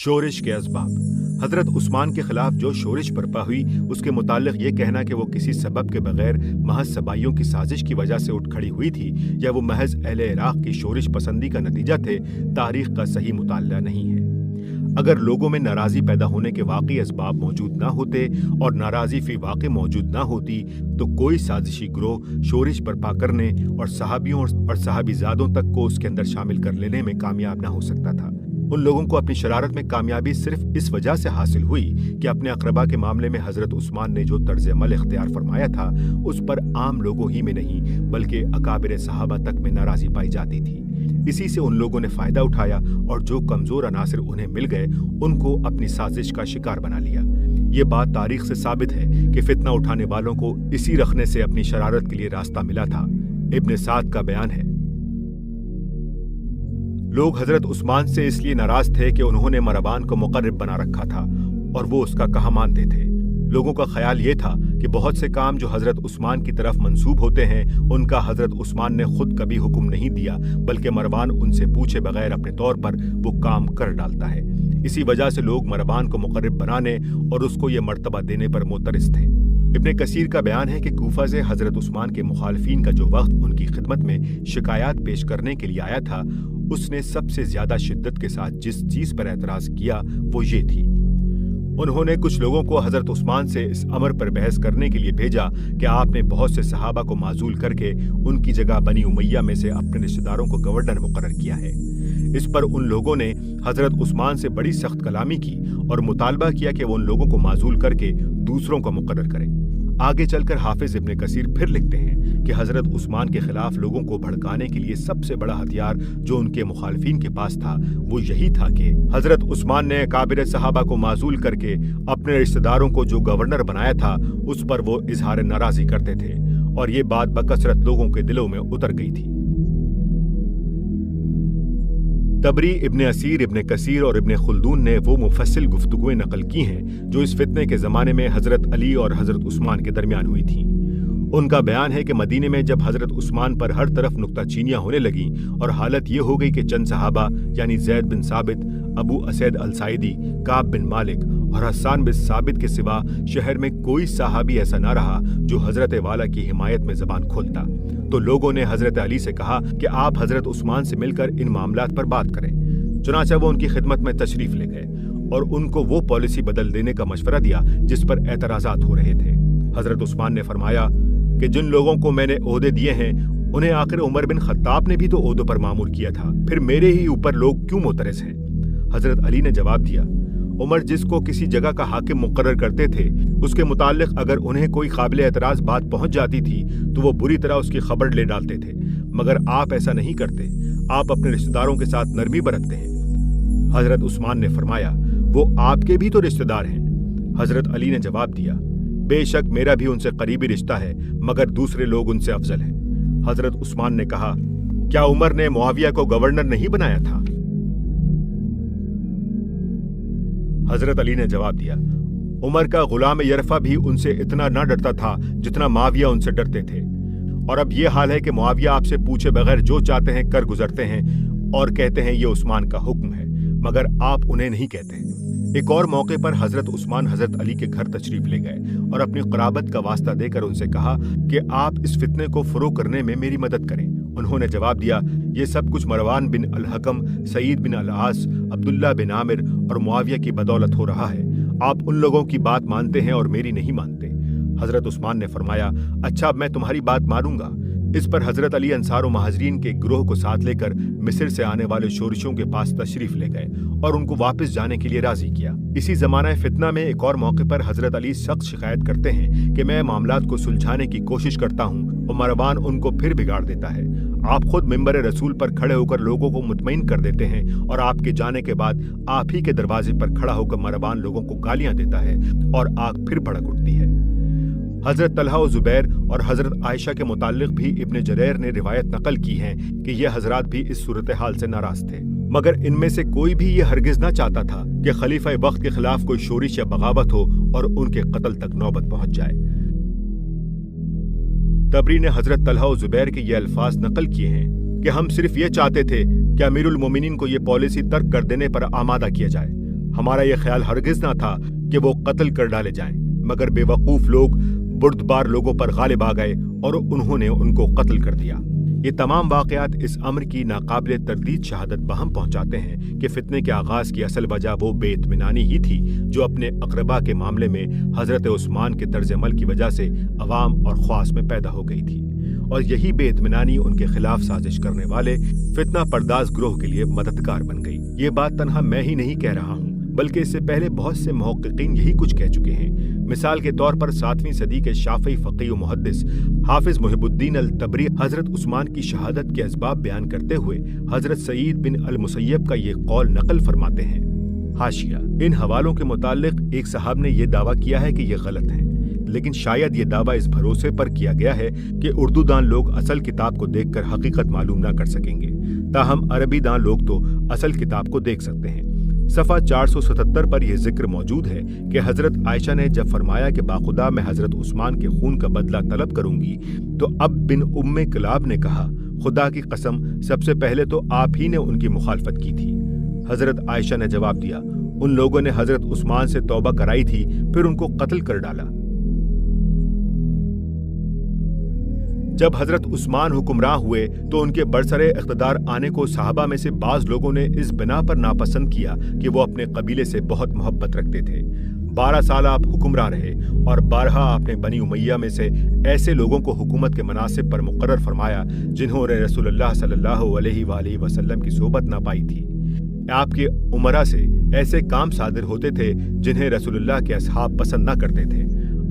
शोरिश के असबाब। हजरत उस्मान के खिलाफ जो शोरिश बरपा हुई, उसके मुताल्लिक ये कहना कि वो किसी सबब के बगैर महज सबाइयों की साजिश की वजह से उठ खड़ी हुई थी या वो महज अहले इराक की शोरिश पसंदी का नतीजा थे, तारीख का सही मुताला नहीं है। अगर लोगों में नाराज़ी पैदा होने के वाकई असबाब मौजूद ना होते और नाराज़ी फी वाक़ई मौजूद ना होती तो कोई साजिशी ग्रोह शोरिश बर्पा करने और सहाबियों और सहाबीज़ादों तक को उसके अंदर शामिल कर लेने में कामयाब ना हो सकता था। उन लोगों को अपनी शरारत में कामयाबी सिर्फ इस वजह से हासिल हुई कि अपने अक़रबा के मामले में हज़रत उस्मान ने जो तर्ज अमल इख्तियार फरमाया था उस पर आम लोगों ही में नहीं बल्कि अकाबिर सहाबा तक में नाराज़ी पाई जाती थी। इसी से उन लोगों ने फ़ायदा उठाया और जो कमज़ोर अनासिर उन्हें मिल गए उनको अपनी साजिश का शिकार बना लिया। ये बात तारीख से साबित है कि फितना उठाने वालों को इसी रखने से अपनी शरारत के लिए रास्ता मिला था। इब्न साद का बयान है, लोग हजरत उस्मान से इसलिए नाराज थे कि उन्होंने मरवान को मुकर्रब बना रखा था और वो उसका कहा मानते थे। लोगों का ख्याल ये था कि बहुत से काम जो हजरत उस्मान की तरफ मंसूब होते हैं उनका हजरत उस्मान ने खुद कभी हुक्म नहीं दिया, बल्कि मरवान उनसे पूछे बगैर अपने तौर पर वो काम कर डालता है। इसी वजह से लोग मरवान को मुकर्रब बनाने और उसको ये मर्तबा देने पर मोतरस थे। इब्न कसीर का बयान है कि कूफा से हजरत उस्मान के मुखालिफिन का जो वक्त उनकी खिदमत में शिकायत पेश करने के लिए आया था, उसने सबसे ज्यादा शिद्दत के साथ जिस चीज पर एतराज किया वो ये थी। उन्होंने कुछ लोगों को हजरत उस्मान से इस अमर पर बहस करने के लिए भेजा कि आपने बहुत से सहाबा को माजूल करके उनकी जगह बनी उमैया में से अपने रिश्तेदारों को गवर्नर मुकर्रर किया है। इस पर उन लोगों ने हजरत उस्मान से बड़ी सख्त कलामी की और मुतालबा किया कि वो उन लोगों को माजूल करके दूसरों को मुकर्रर करें। आगे चलकर हाफिज इब्न कसीर फिर लिखते हैं कि हजरत उस्मान के खिलाफ लोगों को भड़काने के लिए सबसे बड़ा हथियार जो उनके मुखालिफिन के पास था वो यही था कि हजरत उस्मान ने काबिर सहाबा को माजूल करके अपने रिश्तेदारों को जो गवर्नर बनाया था उस पर वो इजहार नाराजी करते थे और ये बात बकसरत लोगों के दिलों में उतर गई थी। तबरी, इब्न असीर, इब्न कसीर और इब्न खुल्दून ने वो मुफस्सिल गुफ्तगुएं नकल की हैं जो इस फितने के ज़माने में हज़रत अली और हज़रत उस्मान के दरमियान हुई थीं। उनका बयान है कि मदीने में जब हज़रत उस्मान पर हर तरफ नुक्ताचीनियाँ होने लगीं और हालत ये हो गई कि चंद सहाबा यानी ज़ैद बिन साबित, अबू असैद अल-साइदी, काब बिन मालिक और हस्सान बिन साबित के सिवा शहर में कोई सहाबी ऐसा ना रहा जो हज़रत वाला की हिमायत में ज़बान खोलता, तो लोगों ने हज़रत अली से कहा कि आप हज़रत उस्मान से मिलकर इन मामलात पर बात करें। चुनांचे वो उनकी खिदमत में तशरीफ ले गए और उनको वो पॉलिसी बदल देने का मशवरा दिया जिस पर एतराज़ात हो रहे थे। हज़रत उस्मान ने फरमाया कि जिन लोगों को मैंने ओहदे दिए हैं उन्हें आखिर उमर बिन खत्ताब ने भी तो ओहदों पर मामूल किया था, फिर मेरे ही ऊपर लोग क्यों मोतरस हैं? हज़रत अली ने जवाब दिया, उमर जिसको किसी जगह का हाकिम मुकर्रर करते थे उसके मुताल्लिक अगर उन्हें कोई काबिल एतराज़ बात पहुंच जाती थी तो वो बुरी तरह उसकी खबर ले डालते थे, मगर आप ऐसा नहीं करते, आप अपने रिश्तेदारों के साथ नरमी बरतते हैं। हज़रत उस्मान ने फरमाया, वो आपके भी तो रिश्तेदार हैं। हज़रत अली ने जवाब दिया, बेशक मेरा भी उनसे करीबी रिश्ता है मगर दूसरे लोग उनसे अफजल हैं। हज़रत उस्मान ने कहा, क्या उमर ने मुआविया को गवर्नर नहीं बनाया था? हज़रत अली ने जवाब दिया, उमर का गुलाम यरफा भी उनसे इतना न डरता था जितना मुआविया उनसे डरते थे, और अब ये हाल है कि मुआविया आपसे पूछे बगैर जो चाहते हैं कर गुजरते हैं और कहते हैं ये उस्मान का हुक्म है, मगर आप उन्हें नहीं कहते। एक और मौके पर हजरत उस्मान हजरत अली के घर तशरीफ ले गए और अपनी क़राबत का वास्ता देकर उनसे कहा कि आप इस फितने को फरो करने में मेरी मदद करें। उन्होंने जवाब दिया, ये सब कुछ मरवान बिन अल-हकम, सईद बिन अल-आस, अब्दुल्ला बिन आमिर और मुआविया की बदौलत हो रहा है। आप उन लोगों की बात मानते हैं और मेरी नहीं मानते। हजरत उस्मान ने फरमाया, अच्छा अब मैं तुम्हारी बात मानूंगा। इस पर हजरत अली अंसार व महाजरीन के गिरोह को साथ लेकर मिस्र से आने वाले शोरिशों के पास तशरीफ ले गए और उनको वापस जाने के लिए राजी किया। इसी जमाना फितना में एक और मौके पर हजरत अली सख्त शिकायत करते हैं कि मैं मामलात को सुलझाने की कोशिश करता हूँ और मरवान उनको फिर बिगाड़ देता है। आप खुद मिंबर रसूल पर खड़े होकर लोगों को मुतमईन कर देते हैं और आपके जाने के बाद आप ही के दरवाजे पर खड़ा होकर मरवान लोगों को गालियां देता है और आग फिर भड़क उठती है। हजरत तलहा और जुबैर और हजरत आयशा के मुताल्लिक भी इब्न जरैर ने रिवायत नकल की है कि ये हजरात भी इस सूरत हाल से नाराज थे, मगर इनमें से कोई भी ये हरगिज ना चाहता था कि खलीफा वक्त के खिलाफ कोई शोरिश या बगावत हो और उनके कत्ल तक नौबत पहुंच जाए। तबरी ने हजरत तलहा और जुबैर के ये अल्फाज नकल किए हैं कि हम सिर्फ ये चाहते थे कि अमीरुल मोमिनीन को ये पॉलिसी तर्क कर देने पर आमादा किया जाए। हमारा यह ख्याल हरगिज ना था कि वो कत्ल कर डाले जाएं, मगर बेवकूफ लोग बुर्दबार लोगों पर गालिब आ गए और उन्होंने उनको कत्ल कर दिया। ये तमाम वाक़यात इस अम्र की नाकाबिले तरदीद शहादत बहम पहुंचाते हैं कि फितने के आगाज की असल वजह वो बेइत्मीनानी ही थी जो अपने अक़रबा के मामले में हजरत उस्मान के तर्ज अमल की वजह से अवाम और ख्वास में पैदा हो गई थी, और यही बेइत्मीनानी उनके खिलाफ साजिश करने वाले फितना पर्दाज ग्रोह के लिए मददगार बन गई। ये बात तन्हा मैं ही नहीं कह रहा हूँ, बल्कि इससे पहले बहुत से मुहक्किकीन यही कुछ कह चुके हैं। मिसाल के तौर पर 7वीं सदी के शाफ़ी फ़क़ीह व मुहद्दिस हाफिज मुहिबुद्दीन अल तबरी हजरत उस्मान की शहादत के असबाब बयान करते हुए हजरत सईद बिन अल मुसय्यब का ये कौल नकल फरमाते हैं। हाशिया, इन हवालों के मुतालिक एक साहब ने यह दावा किया है कि ये गलत है, लेकिन शायद ये दावा इस भरोसे पर किया गया है कि उर्दू दान लोग असल किताब को देखकर हकीकत मालूम ना कर सकेंगे, ताहम अरबी दान लोग तो असल किताब को देख सकते हैं। सफ़ा 477 पर यह जिक्र मौजूद है कि हजरत आयशा ने जब फरमाया कि बाखुदा मैं हजरत उस्मान के खून का बदला तलब करूंगी, तो अब बिन उम्मे कलाब ने कहा, खुदा की कसम सबसे पहले तो आप ही ने उनकी मुखालफत की थी। हजरत आयशा ने जवाब दिया, उन लोगों ने हजरत उस्मान से तौबा कराई थी, फिर उनको कत्ल कर डाला। जब हजरत उस्मान हुक्मरान हुए तो उनके बरसरे इख्तिदार आने को सहाबा में से बाज लोगों ने इस बिना पर नापसंद किया कि वो अपने कबीले से बहुत मोहब्बत रखते थे। 12 साल आप हुक्मरान रहे और 12 आपने बनी उमैया में से ऐसे लोगों को हुकूमत के मनासिब पर मुकर्रर फरमाया जिन्होंने रसूलुल्लाह सल्लल्लाहु अलैहि वसल्लम की सोबत ना पाई थी। आपके उमरा से ऐसे काम सादिर होते थे जिन्हें रसूलुल्लाह के असहाब पसंद न करते थे।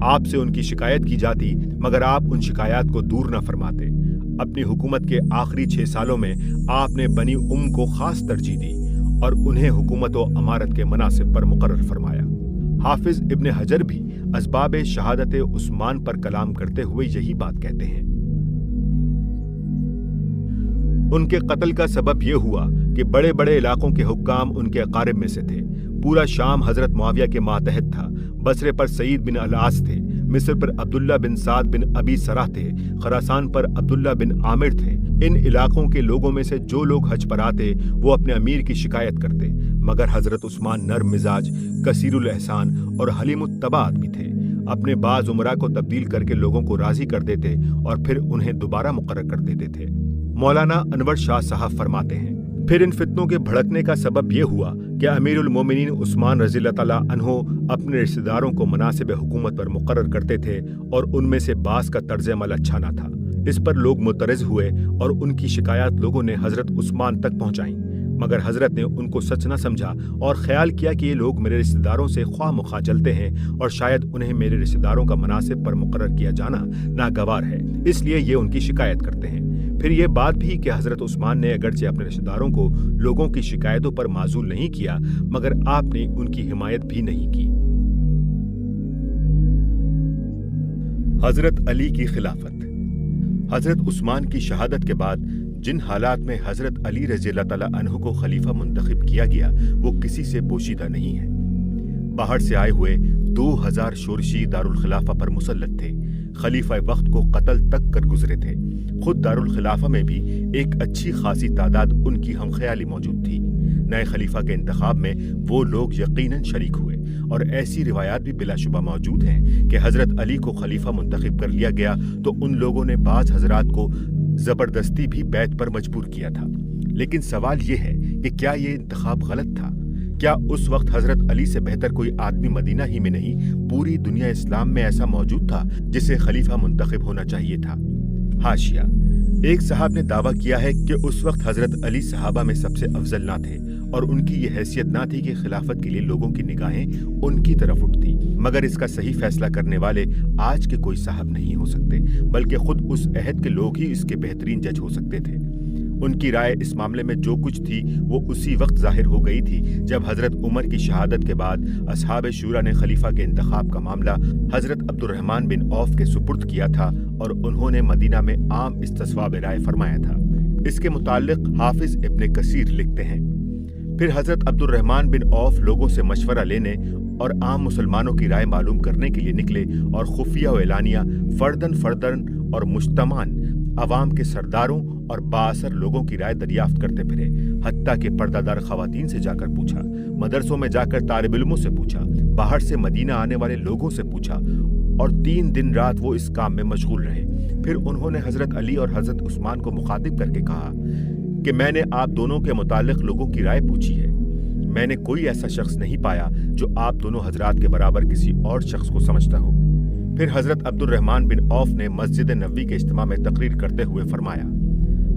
आपसे उनकी शिकायत की जाती, मगर आप उन शिकायत को दूर न फरमाते। अपनी हुकूमत के आखिरी 6 सालों में आपने बनी को खास तरजीह दी और उन्हें हुकूमत व अमारत के मनासिब पर मुकर्रर फरमाया। हाफिज इब्ने हजर भी असबाब शहादत उस्मान पर कलाम करते हुए यही बात कहते हैं। उनके कत्ल का सबब यह हुआ कि बड़े बड़े इलाकों के हुक्काम उनके अकारिब में से थे। पूरा शाम हजरत मुआविया के मातहत था। बसरे पर सईद बिन अल-आस थे, मिस्र पर अब्दुल्ला बिन साद बिन अबी सराह थे, खरासान पर अब्दुल्ला बिन आमिर थे। इन इलाकों के लोगों में से जो लोग हज पर आते वो अपने अमीर की शिकायत करते, मगर हजरत उस्मान नर्म मिजाज, कसीरुल एहसान और हलीमुत तबा आदमी थे। अपने बाज उमरा को तब्दील करके लोगों को राजी कर देते और फिर उन्हें दोबारा मुकर्रर कर देते थे। मौलाना अनवर शाह साहब फरमाते हैं, फिर इन फितनों के भड़कने का सबब यह हुआ कि अमीरुल मोमिनीन उस्मान रज़ियल्लाहु तआला अन्हु अपने रिश्तेदारों को मनासिब हुकूमत पर मुकर्रर करते थे और उनमें से बास का तर्ज अमल अच्छा ना था। इस पर लोग मुतरज़ हुए और उनकी शिकायत लोगों ने हजरत उस्मान तक पहुंचाई, मगर हजरत ने उनको सच न समझा और ख्याल किया कि ये लोग मेरे रिश्तेदारों से ख्वाह मुखा चलते हैं और शायद उन्हें मेरे रिश्तेदारों का मनासिब पर मुकर्रर किया जाना नागवार है, इसलिए ये उनकी शिकायत करते हैं। फिर ये बात भी कि हजरत उस्मान ने अगरचे अपने रिश्तेदारों को लोगों की शिकायतों पर माजूल नहीं किया, मगर आपने उनकी हिमायत भी नहीं की। हजरत अली की खिलाफत। हजरत उस्मान की शहादत के बाद जिन हालात में हजरत अली रज़ियल्लाहु तआला अन्हु को खलीफा मुंतखब किया गया वो किसी से पोशीदा नहीं है। बाहर से आए हुए 2000 शोरशी दारुल खिलाफा पर मुसल्लत थे, खलीफा वक्त को कत्ल तक कर गुजरे थे। खुद दारुल खिलाफा में भी एक अच्छी खासी तादाद उनकी हमख्याली मौजूद थी। नए खलीफा के इंतखाब में वो लोग यकीनन शरीक हुए और ऐसी रिवायात भी बिलाशुबा मौजूद हैं कि हजरत अली को खलीफा मुंतखब कर लिया गया तो उन लोगों ने बाज हजरात को जबरदस्ती भी बैत पर मजबूर किया था। लेकिन सवाल ये है कि क्या ये इंतखाब गलत था? क्या उस वक्त हजरत अली से बेहतर कोई आदमी मदीना ही में नहीं पूरी दुनिया इस्लाम में ऐसा मौजूद था जिसे खलीफा मुंतखब होना चाहिए था? हाशिया, एक साहब ने दावा किया है कि उस वक्त हजरत अली सहाबा में सबसे अफजल ना थे और उनकी ये हैसियत ना थी कि खिलाफत के लिए लोगों की निगाहें उनकी तरफ उठती, मगर इसका सही फैसला करने वाले आज के कोई साहब नहीं हो सकते, बल्कि खुद उस अहद के लोग ही इसके बेहतरीन जज हो सकते थे। उनकी राय इस मामले में जो कुछ थी वो उसी वक्त जाहिर हो गई थी जब हजरत उमर की शहादत के बाद असहाब शूरा ने खलीफा के इंतखाब का मामला हजरत अब्दुर्रहमान बिन औफ के सुपुर्द किया था और उन्होंने मदीना में आम इस्तिस्वाब राय फरमाया था। इसके मुताल्लिक हाफिज इब्ने कसीर लिखते हैं, फिर हजरत अब्दुर्रहमान बिन औफ लोगों से मशवरा लेने और आम मुसलमानों की राय मालूम करने के लिए निकले और खुफिया व एलानिया फर्दन और मुश्तमान अवाम के सरदारों और बाअसर लोगों की राय दरियाफ्त करते फिरे, हत्ता के पर्दादार खवातीन से जाकर पूछा, मदरसों में जाकर तालिब इल्मों से पूछा, बाहर से मदीना आने वाले लोगों से पूछा और 3 दिन रात वो इस काम में मशगूल रहे। फिर उन्होंने हजरत अली और हजरत उस्मान को मुखातिब करके कहा कि मैंने आप दोनों के मुतालिक लोगों की राय पूछी है। मैंने कोई ऐसा शख्स नहीं पाया जो आप दोनों हजरात के बराबर किसी और शख्स को समझता हो। फिर हजरत अब्दुर्रहमान बिन औफ ने मस्जिद नबवी के इज्तिमा में तकरीर करते हुए फरमाया,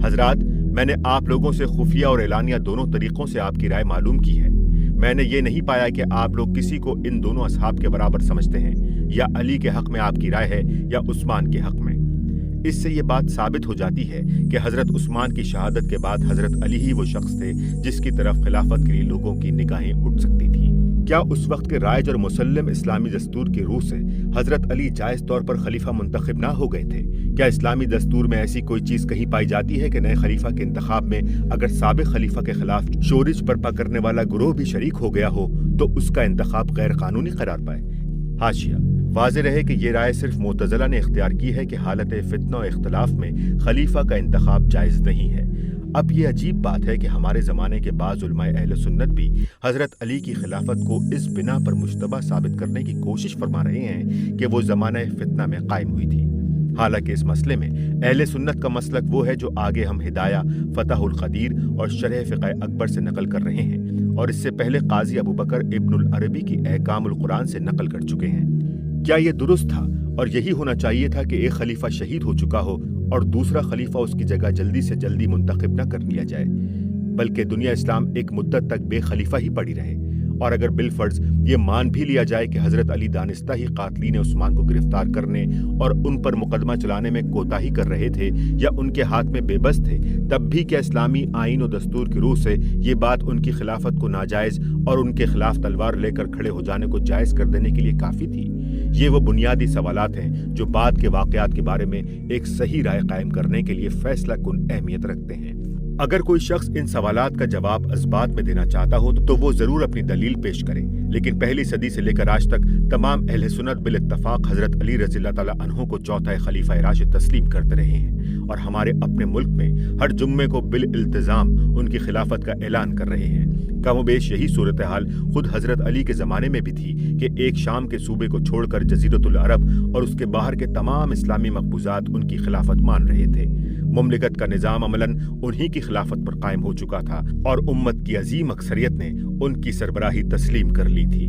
हजरात, मैंने आप लोगों से खुफिया और एलानिया दोनों तरीकों से आपकी राय मालूम की है। मैंने ये नहीं पाया कि आप लोग किसी को इन दोनों असहाब के बराबर समझते हैं, या अली के हक में आपकी राय है या उस्मान के हक में। इससे ये बात साबित हो जाती है कि हजरत उस्मान की शहादत के बाद हजरत अली ही वो शख्स थे जिसकी तरफ खिलाफत के लिए लोगों की निगाहें उठ सकती थीं। क्या उस वक्त के राइज और मुसल्लम इस्लामी दस्तूर की रूह से हजरत अली जायज तौर पर खलीफा मुंतखब ना हो गए थे? क्या इस्लामी दस्तूर में ऐसी कोई चीज कहीं पाई जाती है कि नए खलीफा के इंतखाब में अगर साबिक खलीफा के खिलाफ शोरिश बर्पा करने वाला गुरोह भी शरीक हो गया हो तो उसका इंतखाब गैर कानूनी करार पाए? हाशिया, वाज़ेह रहे कि ये राय सिर्फ मुतज़िला ने इख्तियार की है कि हालत फितना और इख्तिलाफ में खलीफा का इंतखाब जायज़ नहीं है। अब ये अजीब बात है कि हमारे ज़माने के बाज़ उलमाए अहले सुन्नत भी हज़रत अली की खिलाफत को इस बिना पर मुश्तबा साबित करने की कोशिश फरमा रहे हैं कि वो ज़माना फितना में कायम हुई थी। हालांकि इस मसले में अहले सुन्नत का मसलक वो है जो आगे हम हिदाया, फतहुल क़दीर और शरह फ़िक़्ह अकबर से नकल कर रहे हैं और इससे पहले काजी अबू बकर इब्नुल अरबी की अहकामुल कुरान से नकल कर चुके हैं। क्या ये दुरुस्त था और यही होना चाहिए था कि एक खलीफा शहीद हो चुका हो और दूसरा खलीफा उसकी जगह जल्दी से जल्दी मुंतखब न कर लिया जाए, बल्कि दुनिया इस्लाम एक मुद्दत तक बेखलीफा ही पड़ी रहे? और अगर बिलफर्ज ये मान भी लिया जाए कि हजरत अली दानिस्ता ही कातलीन उस्मान को गिरफ्तार करने और उन पर मुकदमा चलाने में कोताही कर रहे थे या उनके हाथ में बेबस थे, तब भी क्या इस्लामी आईन और दस्तूर की रूह से ये बात उनकी खिलाफत को नाजायज और उनके खिलाफ तलवार लेकर खड़े हो जाने को जायज कर देने के लिए काफी थी? ये वो बुनियादी सवालात हैं जो बाद के वाकयात के बारे में एक सही राय कायम करने के लिए फैसला कुन अहमियत रखते हैं। अगर कोई शख्स इन सवालात का जवाब अज़बात में देना चाहता हो तो वो जरूर अपनी दलील पेश करे, लेकिन पहली सदी से लेकर आज तक तमाम अहले सुन्नत बिल इत्तफाक हजरत अली रज़ियल्लाहु ताला अन्हु को चौथा खलीफा राशिद तस्लीम करते रहे हैं और हमारे अपने मुल्क में हर जुम्मे को बिल इल्तिज़ाम उनकी खिलाफत का ऐलान कर रहे हैं। कमोबेश यही सूरत हाल खुद हजरत अली के ज़माने में भी थी कि एक शाम के सूबे को छोड़कर जज़ीरतुल अरब और उसके बाहर के तमाम इस्लामी मकबूजात उनकी खिलाफत मान रहे थे। मुमलिकत का निज़ाम अमलन उन्हीं की खिलाफत पर कायम हो चुका था और उम्मत की अजीम अक्सरियत ने उनकी सरबराही तस्लीम कर ली थी।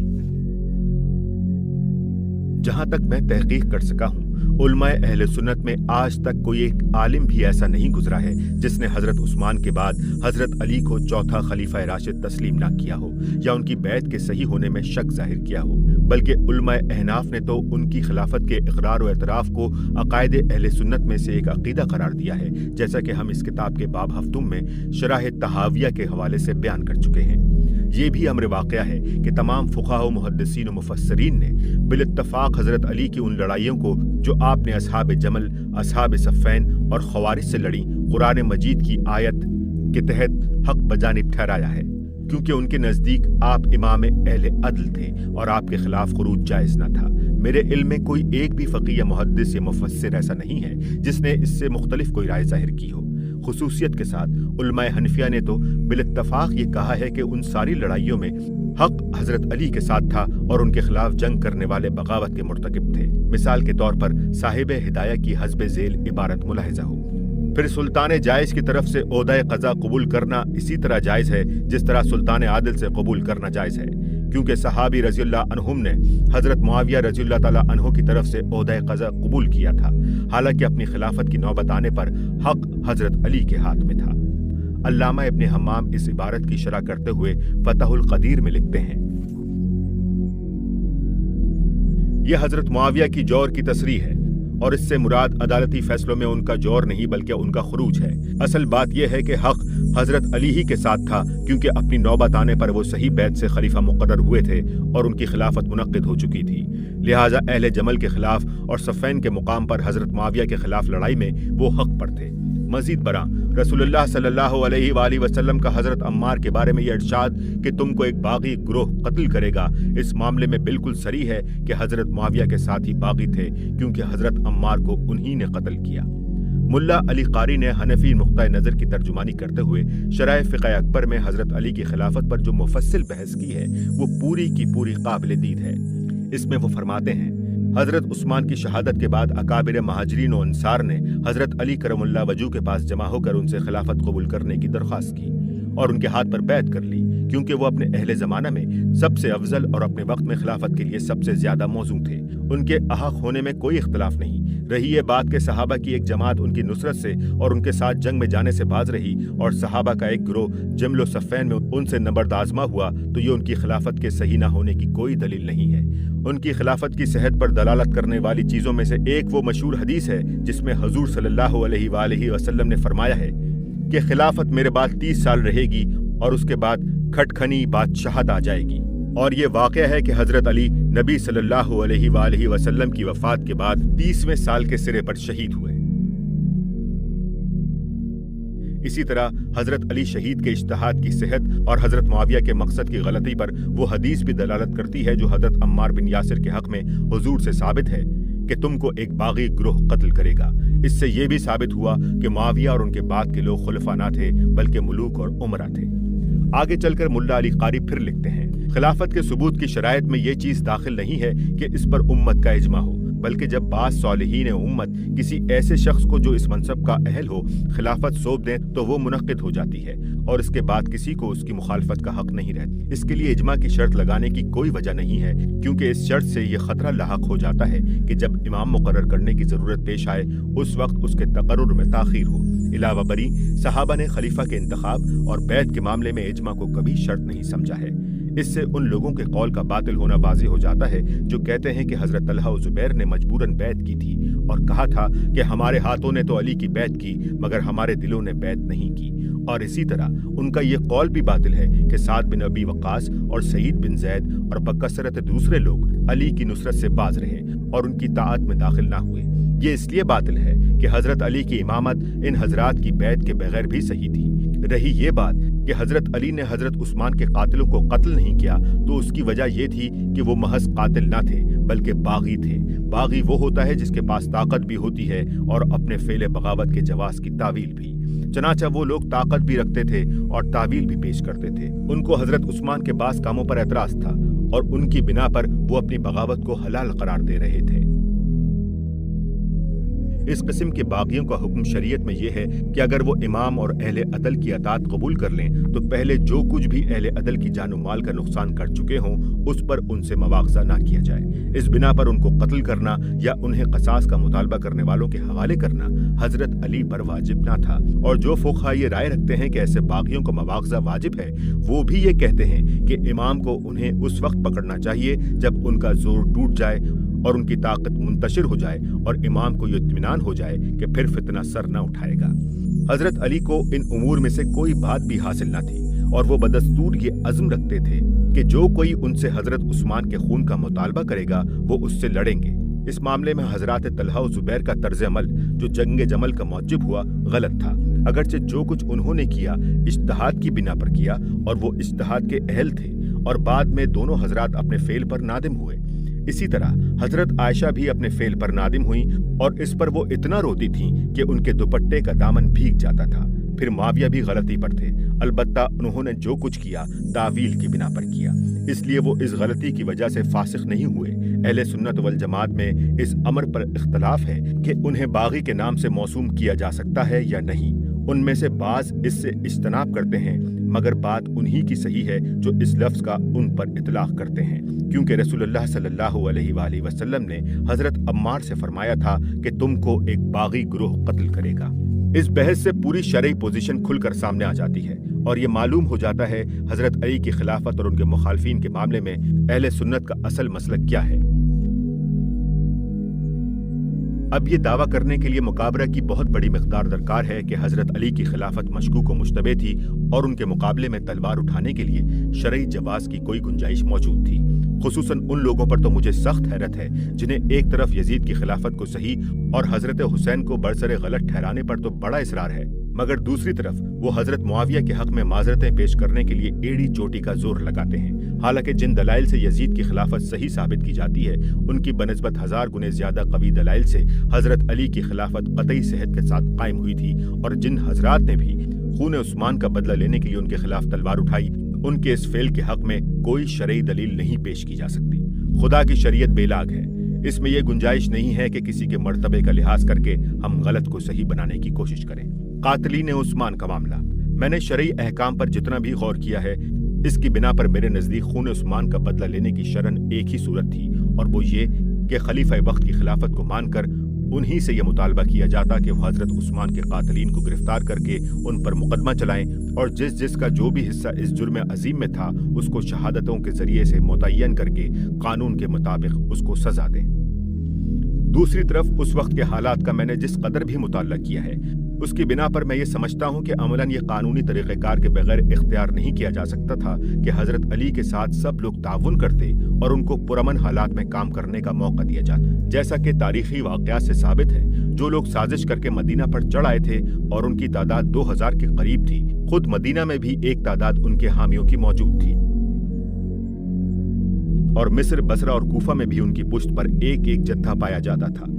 जहां तक मैं तहकीक कर सका हूं, उलमाए अहले सुन्नत में आज तक कोई एक आलिम भी ऐसा नहीं गुजरा है जिसने हजरत उस्मान के बाद हजरत अली को चौथा खलीफा राशिद तस्लीम ना किया हो या उनकी बैत के सही होने में शक जाहिर किया हो, बल्कि उलमाए अहनाफ ने तो उनकी खिलाफत के इकरार और एतराफ़ को अकायदे अहले सुन्नत में से एक अकीदा करार दिया है, जैसा कि हम इस किताब के बाब हफ्तुम में शराह तहाविया के हवाले से बयान कर चुके हैं। ये भी अम्र वाक़या है कि तमाम फुक़ाहा व मुहद्दिसीन व मुफस्सिरीन ने बिल-इत्तफ़ाक़ हज़रत अली की उन लड़ाइयों को जो आपने असहाब जमल, असहाब सफ़ैन और ख़वारिज से लड़ी, कुरान मजीद की आयत के तहत हक़ बजानिब ठहराया है, क्योंकि उनके नज़दीक आप इमाम अहले अदल थे और आपके खिलाफ खुरूज जायज़ न था। मेरे इल्म में कोई एक भी फ़क़ीह या मुहद्दिस या मुफस्सिर ऐसा नहीं है जिसने इससे मुख्तलिफ कोई राय ज़ाहिर की हो। खुसूसियत के साथ उलमाए हनफिया ने तो बिल-इत्तफ़ाक़ ये कहा है कि उन सारी लड़ाइयों में हक़ हज़रत अली के साथ था और उनके खिलाफ जंग करने वाले बगावत के मुर्तकिब थे। मिसाल के तौर पर साहिब हिदाया की हस्ब ज़ेल इबारत मुलाहिज़ा हो। फिर सुल्तान जायज़ की तरफ से ओहदा क़ज़ा कबूल करना इसी तरह जायज़ है जिस तरह सुल्तान आदिल से कबूल करना जायज़ है, क्योंकि सहाबी रज़ियल्लाहु अन्हुम ने हज़रत मुआविया रज़ियल्लाहु ताला अन्हु की तरफ से ओहदा क़ज़ा कबूल किया था, हालांकि अपनी खिलाफत की नौबत आने पर हक़ हज़रत अली के हाथ में था। अल्लामा इब्न हम्माम इस इबारत की शरह करते हुए फतहुल क़दीर में लिखते हैं, यह हज़रत मुआविया की जौर की तसरीह है और इससे मुराद अदालती फैसलों में उनका जौर नहीं बल्कि उनका खुरूज है। असल बात यह है कि हक़ हज़रत अली ही के साथ था, क्योंकि अपनी नौबत आने पर वो सही बैत से खलीफा मुक़र्रर हुए थे और उनकी खिलाफत मुनक्किद हो चुकी थी। लिहाजा अहले जमल के खिलाफ और सफ़ैन के मुकाम पर हज़रत मुआविया के खिलाफ लड़ाई में वो हक़ पर थे। मजीद बरा रसूलुल्लाह सल्लल्लाहु अलैहि वसल्लम का हज़रत अम्मार के बारे में यह इरशाद कि तुमको एक बागी ग्रोह कत्ल करेगा, इस मामले में बिल्कुल सरी है कि हज़रत मुआविया के साथ ही बागी थे, क्योंकि हज़रत अम्मार को उन्हीं ने कत्ल किया। मुल्ला अली कारी ने हनफी नुक्ता नज़र की तर्जुमानी करते हुए शरह फ़िक़्ह अकबर में हज़रत अली की खिलाफत पर जो मुफस्सिल बहस की है वो पूरी की पूरी काबिल दीद है। इसमें वो फरमाते हैं, हज़रत उस्मान की शहादत के बाद अकाबिर महाजरीन और अंसार ने हज़रत अली करमुल्लाह वजू के पास जमा होकर उनसे खिलाफत कबूल करने की दरख्वास्त की और उनके हाथ पर बैत कर ली, क्योंकि वो अपने अहले ज़माना में सबसे अफजल और अपने वक्त में खिलाफत के लिए सबसे ज़्यादा मौजू थे। उनके अहक होने में कोई इख्तलाफ नहीं। रही ये बात कि सहाबा की एक जमात उनकी नुसरत से और उनके साथ जंग में जाने से बाज रही और सहाबा का एक गिरोह जमल सफ़ैन में उनसे नबर्द आज़मा हुआ, तो ये उनकी खिलाफत के सही न होने की कोई दलील नहीं है। उनकी खिलाफत की सेहत पर दलालत करने वाली चीज़ों में से एक वो मशहूर हदीस है जिसमें हुज़ूर सल्लल्लाहु अलैहि वसल्लम ने फरमाया है कि खिलाफत मेरे बाद 30 साल रहेगी और उसके बाद खटखनी बादशाहत आ जाएगी। और ये वाक़या है कि हज़रत अली नबी सल्लल्लाहु अलैहि वसल्लम की वफ़ात के बाद 30वें साल के सिरे पर शहीद हुए। इसी तरह हज़रत अली शहीद के इज्तिहाद की सेहत और हज़रत मुआविया के मकसद की गलती पर वो हदीस भी दलालत करती है जो हज़रत अम्मार बिन यासिर के हक़ में हुज़ूर से साबित है कि तुमको एक बागी ग्रोह कत्ल करेगा। इससे ये भी साबित हुआ कि मुआविया और उनके बाद के लोग खुलफा ना थे बल्कि मुलूक और उमरा थे। आगे चलकर मुल्ला अली कारी फिर लिखते हैं, खिलाफत के सबूत की शरायत में ये चीज़ दाखिल नहीं है कि इस पर उम्मत का इजमा हो, बल्कि जब बाज़ सालिहीन उम्मत किसी ऐसे शख्स को जो इस मनसब का अहल हो खिलाफत सौंप दें तो वो मुनक्किद हो जाती है और इसके बाद किसी को उसकी मुखालफत का हक नहीं रहता। इसके लिए इजमा की शर्त लगाने की कोई वजह नहीं है, क्योंकि इस शर्त से ये खतरा लाहक हो जाता है कि जब इमाम मुकर्रर करने की ज़रूरत पेश आए उस वक्त उसके तकर्रुर में ताख़ीर हो। इलावा बरी सहाबा ने खलीफा के इंतखाब और बैत के मामले में इजमा को कभी शर्त नहीं समझा है। इससे उन लोगों के कौल का बातिल होना वाज़ेह हो जाता है जो कहते हैं कि हज़रत तलहा और ज़ुबैर ने मजबूरन बैत की थी और कहा था कि हमारे हाथों ने तो अली की बैत की मगर हमारे दिलों ने बैत नहीं की। और इसी तरह उनका ये कौल भी बातिल है कि साद बिन अबी वक्कास और सईद बिन जैद और बकसरत दूसरे लोग अली की नुसरत से बाज रहे और उनकी ताअत में दाखिल ना हुए। ये इसलिए बातिल है कि हज़रत अली की इमामत इन हजरात की बैत के बगैर भी सही थी। रही ये बात कि हज़रत अली ने हज़रत उस्मान के कातिलों को कत्ल नहीं किया तो उसकी वजह ये थी कि वो महज कातिल ना थे बल्कि बागी थे। बागी वो होता है जिसके पास ताकत भी होती है और अपने फेले बगावत के जवाज की तावील भी। चनाचा वो लोग ताकत भी रखते थे और तावील भी पेश करते थे। उनको हज़रत उस्मान के बास कामों पर एतराज़ था और उनकी बिना पर वो अपनी बगावत को हलाल करार दे रहे थे। इस किस्म के बागियों का हुक्म शरीयत में यह है कि अगर वो इमाम और अहले अदल की अतात कबूल कर लें तो पहले जो कुछ भी अहले अदल की जान माल का नुकसान कर चुके हों उस पर उनसे मुआवजा ना किया जाए। इस बिना पर उनको कत्ल करना या उन्हें क़सास का मुतालबा करने वालों के हवाले करना हजरत अली पर वाजिब ना था। और जो फुक़हा ये राय रखते हैं कि ऐसे बागियों को मुआवजा वाजिब है वो भी ये कहते हैं कि इमाम को उन्हें उस वक्त पकड़ना चाहिए जब उनका जोर टूट जाए और उनकी ताकत मुंतशिर हो जाए और इमाम को ये इत्मीनान हो जाए कि फिर फितना सर न उठाएगा। हजरत अली को इन उमूर में से कोई बात भी हासिल न थी और वो बदस्तूर ये अज़्म रखते थे कि जो कोई उनसे हजरत उस्मान के खून का मुतालबा करेगा वो उससे लड़ेंगे। इस मामले में हजरात तलहा और ज़ुबैर का तर्ज अमल जो जंग जमल का मौजिब हुआ गलत था, अगरचे जो कुछ उन्होंने किया इज्तिहाद की बिना पर किया और वो इज्तिहाद के अहल थे और बाद में दोनों हजरात अपने फेल पर नादिम हुए। इसी तरह हजरत आयशा भी अपने फेल पर नादिम हुई और इस पर वो इतना रोती थीं कि उनके दुपट्टे का दामन भीग जाता था। फिर मुआविया भी गलती पर थे, अलबत्ता उन्होंने जो कुछ किया तावील की बिना पर किया, इसलिए वो इस गलती की वजह से फासिक नहीं हुए। अहले सुन्नत वल जमात में इस अमर पर इख्तलाफ है कि उन्हें बागी के नाम से मौसूम किया जा सकता है या नहीं। उनमें से बाज इससे इज्तनाब करते हैं मगर बात उन्हीं की सही है जो इस लफ्ज़ का उन पर इतलाक़ करते हैं, क्योंकि रसूलुल्लाह सल्लल्लाहु अलैहि वसल्लम ने हज़रत अम्मार से फरमाया था कि तुमको एक बागी ग्रोह कत्ल करेगा। इस बहस से पूरी शरई पोजीशन खुलकर सामने आ जाती है और ये मालूम हो जाता है हज़रत अली की खिलाफत और उनके मुखालफीन के मामले में अहले सुन्नत का असल मसलक क्या है। अब ये दावा करने के लिए मुकाबरा की बहुत बड़ी मिक़दार दरकार है कि हज़रत अली की खिलाफत मशकूक व मुश्तबे थी और उनके मुकाबले में तलवार उठाने के लिए शरई जवाज़ की कोई गुंजाइश मौजूद थी। खुसूसन उन लोगों पर तो मुझे सख्त हैरत है जिन्हें एक तरफ यजीद की खिलाफत को सही और हज़रत हुसैन को बरसरे गलत ठहराने पर तो बड़ा इसरार है, मगर दूसरी तरफ वो हजरत मुआविया के हक में माजरतें पेश करने के लिए एड़ी चोटी का जोर लगाते हैं। हालांकि जिन दलाइल से यजीद की खिलाफत सही साबित की जाती है उनकी बनस्बत 1000 गुने ज्यादा कवी दलाइल से हजरत अली की खिलाफत कतई सेहत के साथ कायम हुई थी, और जिन हजरात ने भी खून उस्मान का बदला लेने के लिए उनके खिलाफ तलवार उठाई उनके इस फेल के हक में कोई शरई दलील नहीं पेश की जा सकती। खुदा की शरीयत बेलाग है, इसमें यह गुंजाइश नहीं है कि किसी के मर्तबे का लिहाज करके हम गलत को सही बनाने की कोशिश करें। कातिलीन उस्मान का मामला, मैंने शरई अहकाम पर जितना भी गौर किया है इसकी बिना पर मेरे नजदीक खून उस्मान का बदला लेने की शरन एक ही सूरत थी, और वो ये कि खलीफा वक्त की खिलाफत को मानकर उन्हीं से यह मुतालबा किया जाता कि वो हजरत उस्मान के कातिलीन को गिरफ्तार करके उन पर मुकदमा चलाएं और जिसका जो भी हिस्सा इस जुर्म अजीम में था उसको शहादतों के जरिए से मुतय्यन करके कानून के मुताबिक उसको सजा दें। दूसरी तरफ उस वक्त के हालात का मैंने जिस कदर भी मुताला किया है उसकी बिना पर मैं ये समझता हूँ कि अमलन ये कानूनी तरीक़ेकार के बगैर इख्तियार नहीं किया जा सकता था कि हजरत अली के साथ सब लोग ताउन करते और उनको पुरअमन हालात में काम करने का मौका दिया जाता। जैसा कि तारीखी वाक़यात से साबित है, जो लोग साजिश करके मदीना पर चढ़ आए थे और उनकी तादाद 2000 के करीब थी, खुद मदीना में भी एक तादाद उनके हामियों की मौजूद थी, और मिस्र, बसरा और कूफा में भी उनकी पुश्त पर एक एक जत्था पाया जाता था।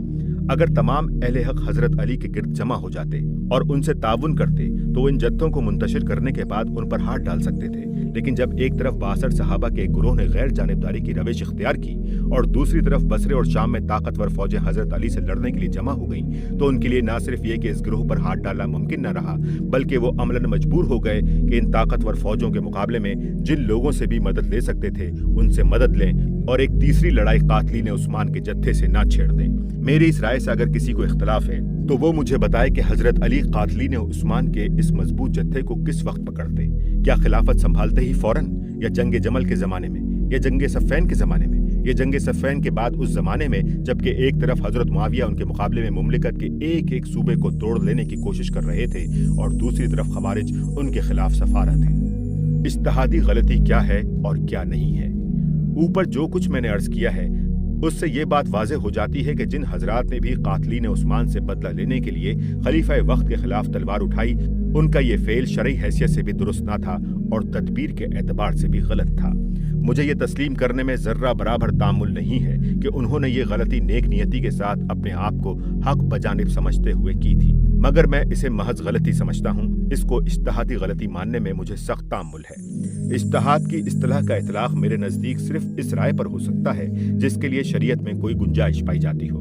अगर तमाम अहले हक हजरत अली के गिर्द जमा हो जाते और उनसे ताउन करते तो इन जत्थों को मुंतशिर करने के बाद उन पर हाथ डाल सकते थे, लेकिन जब एक तरफ 62 सहाबा के एक गिरोह ने गैर जानिबदारी की रविश इख्तियार की और दूसरी तरफ बसरे और शाम में ताकतवर फौजें हजरत अली से लड़ने के लिए जमा हो गईं, तो उनके लिए न सिर्फ ये कि इस गिरोह पर हाथ डालना मुमकिन न रहा, बल्कि वो अमलन मजबूर हो गए कि इन ताकतवर फौजों के मुकाबले में जिन लोगों से भी मदद ले सकते थे उनसे मदद लें और एक तीसरी लड़ाई कातिलीन उस्मान के जत्थे से ना छेड़ दें। मेरी इस राय से अगर किसी को इख्तलाफ है तो वो मुझे बताए कि हजरत अली कातिलीन उस्मान के इस मजबूत जत्थे को किस वक्त पकड़ते, क्या खिलाफत संभालते ही फौरन, या जंग जमल के जमाने में, या जंग सफ़ैन के जमाने में, या जंग सफ़ैन के बाद उस जमाने में जबकि एक तरफ हजरत मुआविया उनके मुकाबले में मुमलिकत के एक एक सूबे को तोड़ लेने की कोशिश कर रहे थे और दूसरी तरफ खवारिज उनके खिलाफ सफारा थे। इज्तिहादी गलती क्या है और क्या नहीं है। ऊपर जो कुछ मैंने अर्ज किया है उससे ये बात वाज़ेह हो जाती है कि जिन हजरात ने भी कातिलीन उस्मान से बदला लेने के लिए खलीफा वक्त के खिलाफ तलवार उठाई उनका ये फेल शरई हैसियत से भी दुरुस्त ना था और तदबीर के एतबार से भी गलत था। मुझे ये तस्लीम करने में जर्रा बराबर तामुल नहीं है कि उन्होंने ये गलती नेक नियति के साथ अपने आप को हक बजानिब समझते हुए की थी, मगर मैं इसे महज गलती समझता हूँ। इसको इज्तिहादी गलती मानने में मुझे सख्त तामुल है। इज्तिहाद की इस्तिलाह का इतलाक मेरे नज़दीक सिर्फ इस राय पर हो सकता है जिसके लिए शरीयत में कोई गुंजाइश पाई जाती हो,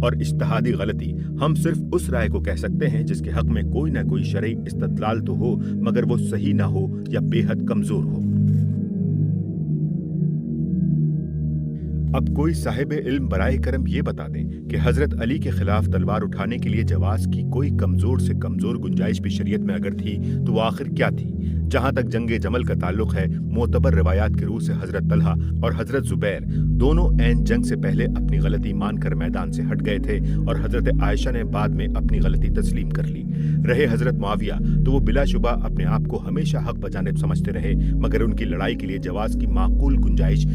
और इज्तिहादी गलती हम सिर्फ उस राय को कह सकते हैं जिसके हक में कोई ना कोई शरई इस्तदलाल तो हो मगर वो सही ना हो या बेहद कमजोर हो। अब कोई साहिब इल्म बराए करम ये बता दें कि हजरत अली के खिलाफ तलवार उठाने के लिए जवाज की कोई कमजोर से कमजोर गुंजाइश भी शरीयत में अगर थी तो वो आखिर क्या थी। जहां तक जंग जमल का ताल्लुक है, मोतबर रिवायात के रूह से हजरत तलहा और हजरत जुबैर दोनों ऐन जंग से पहले अपनी गलती मानकर मैदान से हट गए थे और हजरत आयशा ने बाद में अपनी गलती तस्लीम कर ली। रहे हजरत मुआविया तो वो बिलाशुबा अपने आप को हमेशा हक बजानिब समझते रहे, मगर उनकी लड़ाई के लिए जवाज की माकूल गुंजाइश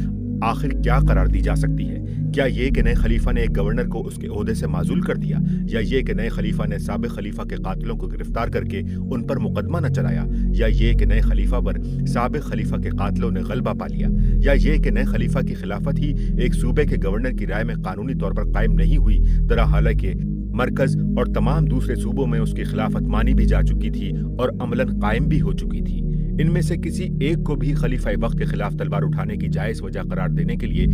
आखिर क्या करार दी जा सकती है? क्या ये कि नए खलीफा ने एक गवर्नर को उसके ओहदे से माजूल कर दिया, या ये कि नए खलीफा ने साबिक खलीफा के कातिलों को गिरफ्तार करके उन पर मुकदमा न चलाया, या ये कि नए खलीफा पर साबिक खलीफा के कातिलों ने गलबा पा लिया, या ये कि नए खलीफा की खिलाफत ही एक सूबे के गवर्नर की राय में कानूनी तौर पर कायम नहीं हुई, दरा हालांकि मरकज और तमाम दूसरे सूबों में उसकी खिलाफत मानी भी जा चुकी थी और अमलन कायम भी हो चुकी थी। इनमें से किसी एक को भी खलीफा वक्त के खिलाफ तलवार उठाने की जायज वजह करार देने के लिए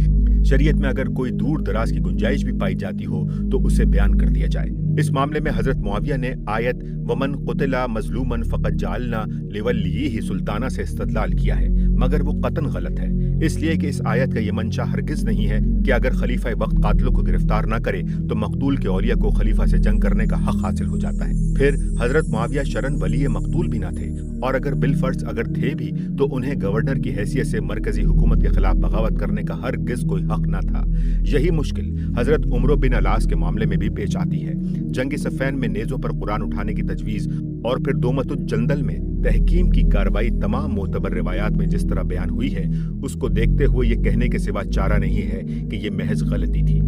शरीयत में अगर कोई दूर दराज की गुंजाइश भी पाई जाती हो तो उसे बयान कर दिया जाए। इस मामले में हजरत मुआविया ने आयत वमन कुतिला मजलूमन फकत जालना लिवल्लिही सुल्ताना से इस्तदलाल किया है, मगर वो कतन गलत है, इसलिए कि इस आयत का ये मंशा हरगिज नहीं है कि अगर खलीफा वक्त कातिलों को गिरफ्तार न करे तो मकतूल के औलिया को खलीफा से जंग करने का हक हासिल हो जाता है। फिर हजरत मुआविया शरन वली मकतूल भी न थे, और अगर बिलफर्ज अगर थे भी तो उन्हें गवर्नर की हैसियत से मरकजी हुकूमत के खिलाफ बगावत करने का हरगिज कोई हक न था। यही मुश्किल हजरत उमर बिन अलास के मामले में भी पेश आती है। जंग सफ़ैन में नेज़ों पर कुरान उठाने की तजवीज़ और फिर दोमतुल जंदल में तहकीम की कार्रवाई तमाम मोतबर रिवायात में जिस तरह बयान हुई है उसको देखते हुए ये कहने के सिवा चारा नहीं है कि ये महज गलती थी।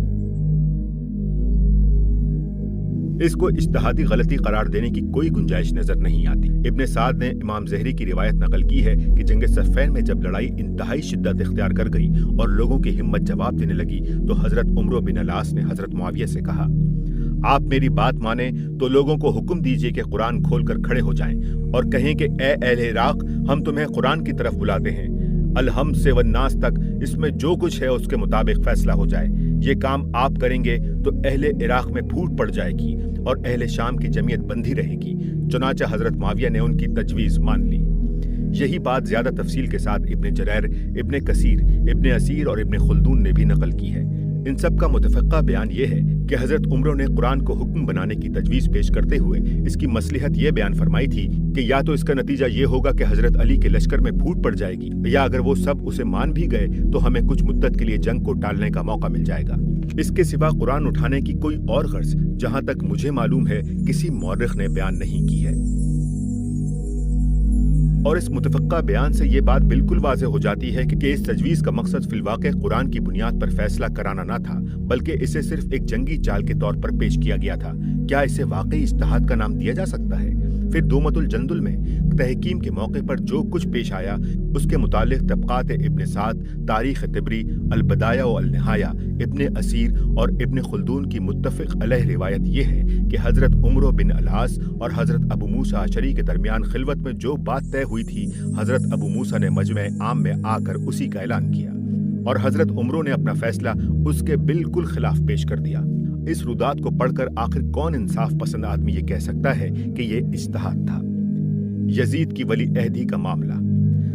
اس کو اجتہادی غلطی قرار دینے کی کوئی گنجائش نظر نہیں آتی۔ ابن سعد نے امام زہری کی روایت نقل کی ہے کہ جنگ صفین میں جب لڑائی انتہائی شدت اختیار کر گئی اور لوگوں کی ہمت جواب دینے لگی تو حضرت عمرو بن العاص نے حضرت معاویہ سے کہا، آپ میری بات مانیں تو لوگوں کو حکم دیجیے کہ قرآن کھول کر کھڑے ہو جائیں اور کہیں کہ اے اہل عراق، ہم تمہیں قرآن کی طرف بلاتے ہیں، الحمد سے والناس تک اس میں جو کچھ ہے اس کے مطابق فیصلہ ہو جائے۔ یہ کام آپ کریں گے تو اہل عراق میں پھوٹ پڑ جائے گی اور اہل شام کی جمعیت بندھی رہے گی۔ چنانچہ حضرت معاویہ نے ان کی تجویز مان لی۔ یہی بات زیادہ تفصیل کے ساتھ ابن جریر، ابن کثیر، ابن اسیر اور ابن خلدون نے بھی نقل کی ہے۔ ان سب کا متفقہ بیان یہ ہے کہ حضرت عمرو نے قرآن کو حکم بنانے کی تجویز پیش کرتے ہوئے اس کی مصلحت یہ بیان فرمائی تھی کہ یا تو اس کا نتیجہ یہ ہوگا کہ حضرت علی کے لشکر میں پھوٹ پڑ جائے گی، یا اگر وہ سب اسے مان بھی گئے تو ہمیں کچھ مدت کے لیے جنگ کو ٹالنے کا موقع مل جائے گا۔ اس کے سوا قرآن اٹھانے کی کوئی اور غرض جہاں تک مجھے معلوم ہے کسی مورخ نے بیان نہیں کی ہے۔ اور اس متفقہ بیان سے یہ بات بالکل واضح ہو جاتی ہے کہ اس تجویز کا مقصد فی الواقع قرآن کی بنیاد پر فیصلہ کرانا نہ تھا، بلکہ اسے صرف ایک جنگی چال کے طور پر پیش کیا گیا تھا۔ کیا اسے واقعی اجتہاد کا نام دیا جا سکتا ہے؟ پھر دومت الجندل میں تحکیم کے موقع پر جو کچھ پیش آیا اس کے متعلق طبقات ابن سعد، تاریخ طبری، البدایہ و النہایہ، ابن اسیر اور ابن خلدون کی متفق علیہ روایت یہ ہے کہ حضرت عمرو بن العاص اور حضرت ابو موسیٰ اشعری کے درمیان خلوت میں جو بات طے ہوئی تھی، حضرت ابو موسیٰ نے مجمع عام میں آ کر اسی کا اعلان کیا اور حضرت عمرو نے اپنا فیصلہ اس کے بالکل خلاف پیش کر دیا۔ اس رودات کو پڑھ کر آخر کون انصاف پسند آدمی یہ کہہ سکتا ہے کہ یہ اجتہاد تھا؟ یزید کی ولی عہدی کا معاملہ۔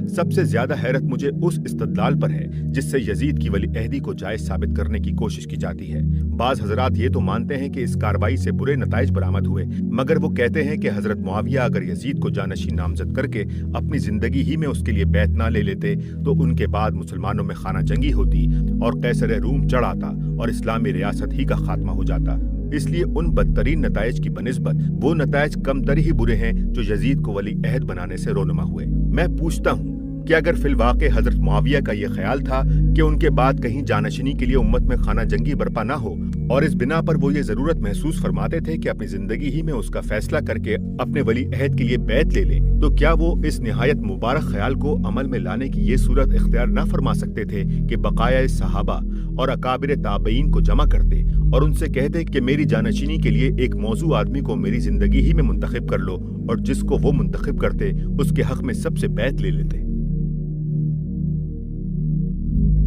سب سے زیادہ حیرت مجھے اس استدلال پر ہے جس سے یزید کی ولی عہدی کو جائز ثابت کرنے کی کوشش کی جاتی ہے۔ بعض حضرات یہ تو مانتے ہیں کہ اس کارروائی سے برے نتائج برآمد ہوئے، مگر وہ کہتے ہیں کہ حضرت معاویہ اگر یزید کو جانشین نامزد کر کے اپنی زندگی ہی میں اس کے لیے بیعت نہ لے لیتے تو ان کے بعد مسلمانوں میں خانہ جنگی ہوتی اور قیصر روم چڑھ آتا اور اسلامی ریاست ہی کا خاتمہ ہو جاتا۔ اس لیے ان بدترین نتائج کی بنسبت وہ نتائج کم تر ہی برے ہیں جو یزید کو ولی عہد بنانے سے رونما ہوئے۔ میں پوچھتا ہوں کہ اگر فی الواقع حضرت معاویہ کا یہ خیال تھا کہ ان کے بعد کہیں جانشینی کے لیے امت میں خانہ جنگی برپا نہ ہو اور اس بنا پر وہ یہ ضرورت محسوس فرماتے تھے کہ اپنی زندگی ہی میں اس کا فیصلہ کر کے اپنے ولی عہد کے لیے بیعت لے لیں، تو کیا وہ اس نہایت مبارک خیال کو عمل میں لانے کی یہ صورت اختیار نہ فرما سکتے تھے کہ بقایا صحابہ اور اکابر تابعین کو جمع کرتے اور ان سے کہتے کہ میری جانشینی کے لیے ایک موضوع آدمی کو میری زندگی ہی میں منتخب کر لو، اور جس کو وہ منتخب کرتے اس کے حق میں سب سے بیعت لے لیتے۔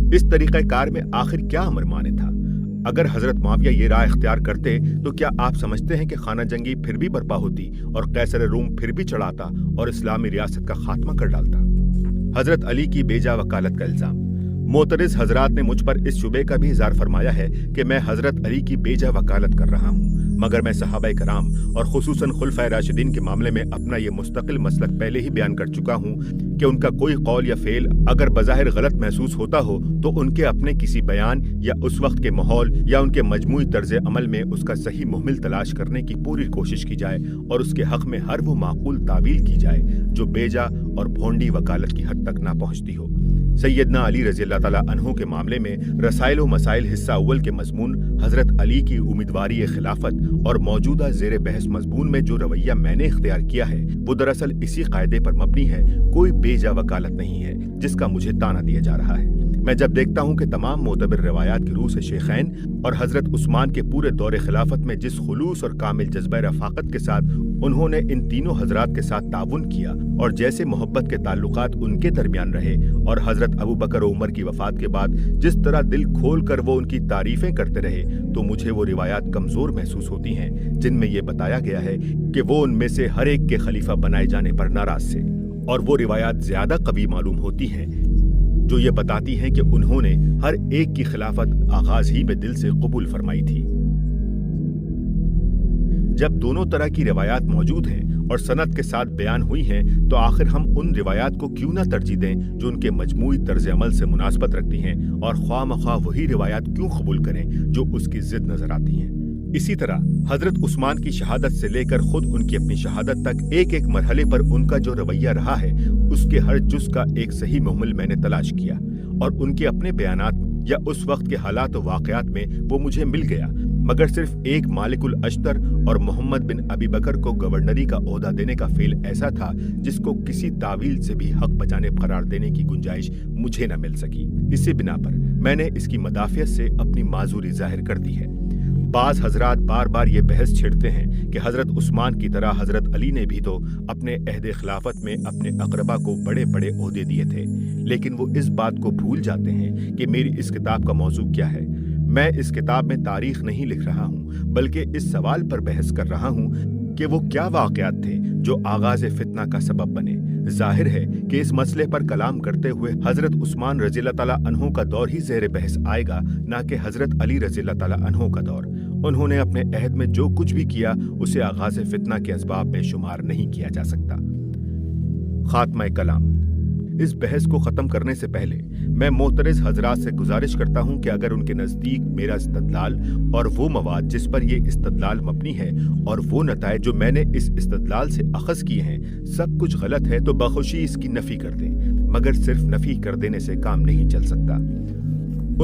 اس طریقہ کار میں آخر کیا امر مانے تھا؟ اگر حضرت معاویہ یہ راہ اختیار کرتے تو کیا آپ سمجھتے ہیں کہ خانہ جنگی پھر بھی برپا ہوتی اور قیصر روم پھر بھی چڑھاتا اور اسلامی ریاست کا خاتمہ کر ڈالتا؟ حضرت علی کی بیجا وکالت کا الزام۔ معترض حضرات نے مجھ پر اس شبے کا بھی اظہار فرمایا ہے کہ میں حضرت علی کی بیجا وکالت کر رہا ہوں، مگر میں صحابہ کرام اور خصوصاً خلفائے راشدین کے معاملے میں اپنا یہ مستقل مسلک پہلے ہی بیان کر چکا ہوں کہ ان کا کوئی قول یا فعل اگر بظاہر غلط محسوس ہوتا ہو تو ان کے اپنے کسی بیان یا اس وقت کے ماحول یا ان کے مجموعی طرز عمل میں اس کا صحیح محمل تلاش کرنے کی پوری کوشش کی جائے اور اس کے حق میں ہر وہ معقول تعویل کی جائے جو بیجا اور بھونڈی وکالت کی حد تک نہ پہنچتی ہو۔ سیدنا علی رضی اللہ تعالیٰ عنہ کے معاملے میں رسائل و مسائل حصہ اول کے مضمون حضرت علی کی امیدواری خلافت اور موجودہ زیر بحث مضمون میں جو رویہ میں نے اختیار کیا ہے وہ دراصل اسی قاعدے پر مبنی ہے، کوئی بیجا وکالت نہیں ہے جس کا مجھے تانا دیا جا رہا ہے۔ میں جب دیکھتا ہوں کہ تمام معتبر روایات کی روح سے شیخین اور حضرت عثمان کے پورے دور خلافت میں جس خلوص اور کامل جذبہ رفاقت کے ساتھ انہوں نے ان تینوں حضرات کے ساتھ تعاون کیا اور جیسے محبت کے تعلقات ان کے درمیان رہے اور حضرت ابو بکر و عمر کی وفات کے بعد جس طرح دل کھول کر وہ ان کی تعریفیں کرتے رہے، تو مجھے وہ روایات کمزور محسوس ہوتی ہیں جن میں یہ بتایا گیا ہے کہ وہ ان میں سے ہر ایک کے خلیفہ بنائے جانے پر ناراض تھے، اور وہ روایات زیادہ قوی معلوم ہوتی ہیں جو یہ بتاتی ہیں کہ انہوں نے ہر ایک کی خلافت آغاز ہی میں دل سے قبول فرمائی تھی۔ جب دونوں طرح کی روایات موجود ہیں اور سند کے ساتھ بیان ہوئی ہیں تو آخر ہم ان روایات کو کیوں نہ ترجیح دیں جو ان کے مجموعی طرز عمل سے مناسبت رکھتی ہیں، اور خواہ مخواہ وہی روایات کیوں قبول کریں جو اس کی ضد نظر آتی ہیں۔ اسی طرح حضرت عثمان کی شہادت سے لے کر خود ان کی اپنی شہادت تک ایک ایک مرحلے پر ان کا جو رویہ رہا ہے اس کے ہر جز کا ایک صحیح محمل میں نے تلاش کیا، اور ان کے اپنے بیانات یا اس وقت کے حالات و واقعات میں وہ مجھے مل گیا، मगर सिर्फ एक मालिक उल अश्तर और मोहम्मद बिन अबी बकर को गवर्नरी का ओहदा देने का फेल ऐसा था जिसको किसी तावील से भी हक बजाने करार देने की गुंजाइश मुझे न मिल सकी। इसी बिना पर मैंने इसकी मदाफियत से अपनी माजूरी जाहिर कर दी है। बाज हजरात बार बार ये बहस छेड़ते हैं कि हजरत उस्मान की तरह हजरत अली ने भी तो अपने अहद खिलाफत में अपने अकरबा को बड़े बड़े ओहदे दिए थे, लेकिन वो इस बात को भूल जाते हैं कि मेरी इस किताब का मौजू क्या है। मैं इस किताब में तारीख नहीं लिख रहा हूँ, बल्कि इस सवाल पर बहस कर रहा हूँ कि वो क्या वाक़यात थे जो आगाज़ फितना का सबब बने। जाहिर है कि इस मसले पर कलाम करते हुए हजरत उस्मान रज़ियल्लाहु ताला अन्हु का दौर ही ज़ेर बहस आएगा, ना कि हजरत अली रज़ियल्लाहु ताला अन्हु का दौर। उन्होंने अपने अहद में जो कुछ भी किया उसे आगाज़ फितना के असबाब में शुमार नहीं किया जा सकता। खात्मा कलाम। इस बहस को ख़त्म करने से पहले मैं मोतरज़ हजरात से गुजारिश करता हूँ कि अगर उनके नज़दीक मेरा इस्तदलाल और वो मवाद जिस पर ये इस्तदलाल मबनी है और वो नताइज जो मैंने इस इस्तदलाल से अखज़ किए हैं सब कुछ गलत है तो बखुशी इसकी नफ़ी कर दें, मगर सिर्फ नफ़ी कर देने से काम नहीं चल सकता।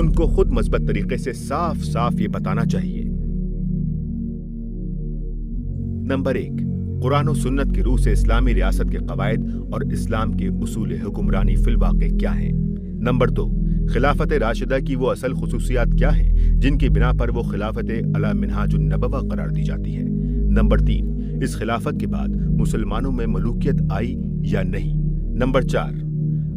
उनको खुद मस्बत तरीके से साफ साफ ये बताना चाहिए। नंबर 1, कुरान और सुन्नत की रूह से इस्लामी रियासत के कवायद और इस्लाम के उसूल हुक्मरानी फिलवाक़े क्या हैं। नंबर 2, खिलाफत राशिदा की वो असल खुसूसियात क्या हैं जिनकी बिना पर वो खिलाफत अला मिनहाजुन नबवा करार दी जाती है। नंबर 3, इस खिलाफत के बाद मुसलमानों में मलूकियत आई या नहीं। नंबर 4,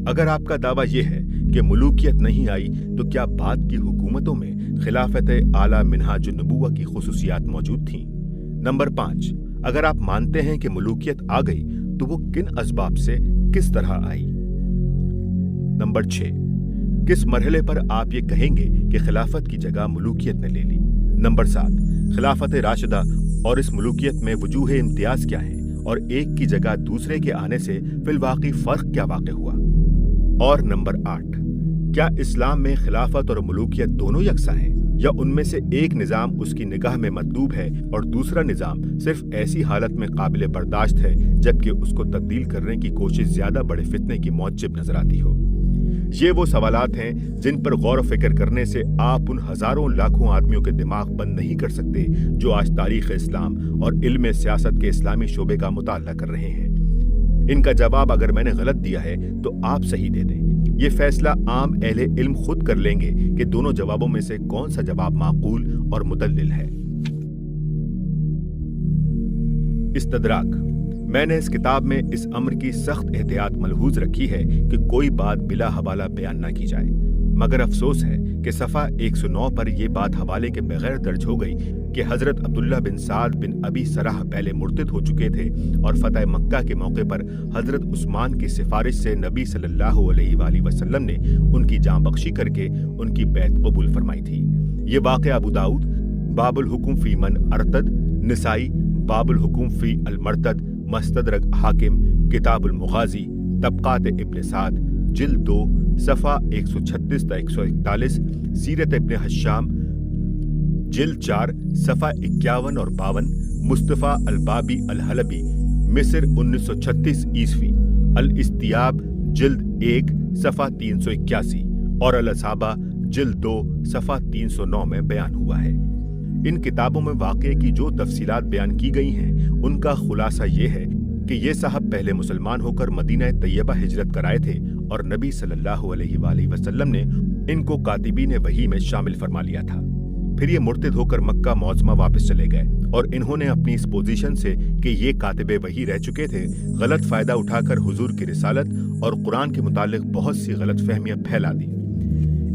अगर आपका दावा यह है कि मलूकियत नहीं आई तो क्या बाद की हुकूमतों में खिलाफत आला मिनहाजुन नबुवा की खुसूसियात मौजूद थीं। नंबर 5, अगर आप मानते हैं कि मलूकियत आ गई तो वो किन असबाब से किस तरह आई। नंबर 6, किस मरहले पर आप ये कहेंगे कि खिलाफत की जगह मलूकियत ने ले ली। नंबर 7, खिलाफत राशिदा और इस मलूकियत में वजूह इम्तियाज क्या है और एक की जगह दूसरे के आने से फिलवाकी फर्क क्या वाक़ हुआ। और नंबर 8, क्या इस्लाम में खिलाफत और मलूकियत दोनों यकसा हैं या उनमें से एक निज़ाम उसकी निगाह में मतलूब है और दूसरा निज़ाम सिर्फ ऐसी हालत में काबिल बर्दाश्त है जबकि उसको तब्दील करने की कोशिश ज्यादा बड़े फितने की मौजब नजर आती हो। ये वो सवालात हैं जिन पर गौर फिक्र करने से आप उन हजारों लाखों आदमियों के दिमाग बंद नहीं कर सकते जो आज तारीख इस्लाम और इल्म सियासत के इस्लामी शोबे का मुताला कर रहे हैं। इनका जवाब अगर मैंने गलत दिया है तो आप सही दे दें। ये फैसला आम अहले इल्म खुद कर लेंगे कि दोनों जवाबों में से कौन सा जवाब माकूल और मुदल्लिल है। इस्तदराक। मैंने इस किताब में इस अम्र की सख्त एहतियात मलहूज रखी है कि कोई बात बिला हवाला बयान ना की जाए, मगर अफसोस है कि सफ़ा 109 पर यह बात हवाले के बगैर दर्ज हो गई कि हजरत अब्दुल्ला बिन साद बिन अबी सराह पहले मुर्तद हो चुके थे और फतह मक्का के मौके पर हजरत उस्मान की सिफारिश से नबी सल्लल्लाहु अलैहि वसल्लम ने उनकी जान बख्शी करके उनकी बैत कबूल फरमाई थी। ये वाक़या अबू दाऊद बाबुल हुकुम फी मन अरतद, निसाई बाबुल हुकुम फी अल मर्तद, मस्तदरक हाकिम किताबुल मुगाजी, तबक़ात इब्न साद जिल्द 2 सफ़ा 136 ता 141, सीरत इब्न हश्शाम जिल्द 4 सफ़ा 51 और 52, मुस्तफ़ा अल-बाबी अल-हलबी मिस्र 1936 ईस्वी, अल-इस्तियाब जिल्द 1 सफ़ा 381 और अल-असाबा जिल्द 2 सफ़ा 309 में बयान हुआ है। इन किताबों में वाक़े की जो तफसीलात बयान की गई हैं उनका खुलासा ये है कि ये साहब पहले मुसलमान होकर मदीना तैयबा हिजरत कराए थे और नबी सल्लल्लाहु अलैहि वसल्लम ने इनको कातिबीन वही में शामिल फरमा लिया था। फिर ये मुर्तद होकर मक्का मौजमा वापस चले गए और इन्होंने अपनी इस पोजीशन से कि ये कातिबे वही रह चुके थे गलत फायदा उठाकर हुजूर की रिसालत और कुरान के मुतालिक बहुत सी गलत फहमियां फैला दी।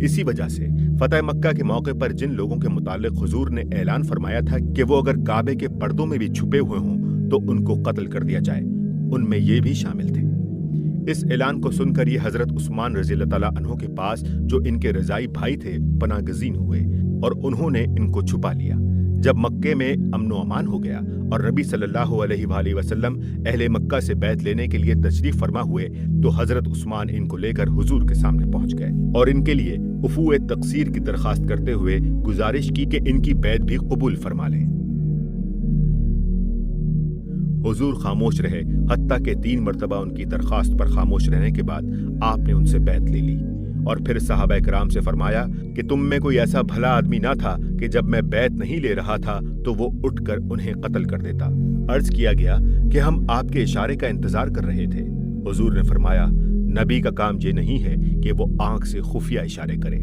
इसी वजह से फतह मक्का के मौके पर जिन लोगों के मुतालिक हुजूर ने ऐलान फरमाया था कि वो अगर काबे के पर्दों में भी छुपे हुए हों तो उनको कत्ल कर दिया जाए, उनमें ये भी शामिल थे। इस ऐलान को सुनकर ये हजरत उस्मान रज़ियल्लाहु ताला अन्हु के पास जो इनके रज़ाई भाई थे पनागज़ीन हुए और उन्होंने इनको छुपा लिया। जब मक्के में अमनो अमान हो गया और नबी सल्लल्लाहु अलैहि वसल्लम अहले मक्का से बैत लेने के लिए तशरीफ फरमा हुए तो हजरत उस्मान इनको लेकर हुजूर के सामने पहुंच गए और इनके लिए उफ़ू तक़सीर की दरखास्त करते हुए गुजारिश की कि इनकी बैत भी कबूल फरमा लें। हुजूर खामोश रहे, हत्ता के 3 मरतबा उनकी दरखास्त पर खामोश रहने के बाद आपने उनसे बैत ले ली اور پھر صحابہ کرام سے فرمایا کہ تم میں کوئی ایسا بھلا آدمی نہ تھا کہ جب میں بیعت نہیں لے رہا تھا تو وہ اٹھ کر انہیں قتل کر دیتا۔ عرض کیا گیا کہ ہم آپ کے اشارے کا انتظار کر رہے تھے۔ حضور نے فرمایا نبی کا کام یہ نہیں ہے کہ وہ آنکھ سے خفیہ اشارے کرے۔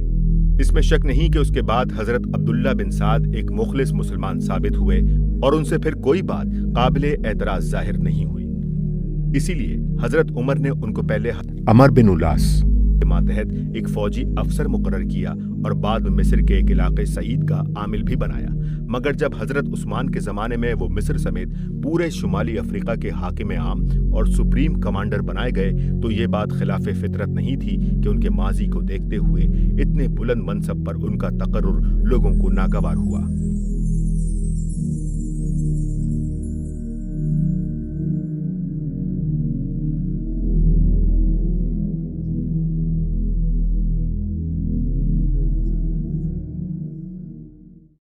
اس میں شک نہیں کہ اس کے بعد حضرت عبداللہ بن سعد ایک مخلص مسلمان ثابت ہوئے اور ان سے پھر کوئی بات قابل اعتراض ظاہر نہیں ہوئی۔ اسی لیے حضرت عمر نے ان کو پہلے عمر بن الاس کے ماتحت ایک فوجی افسر مقرر کیا اور بعد میں مصر کے ایک علاقے سعید کا عامل بھی بنایا، مگر جب حضرت عثمان کے زمانے میں وہ مصر سمیت پورے شمالی افریقہ کے حاکم عام اور سپریم کمانڈر بنائے گئے تو یہ بات خلاف فطرت نہیں تھی کہ ان کے ماضی کو دیکھتے ہوئے اتنے بلند منصب پر ان کا تقرر لوگوں کو ناگوار ہوا۔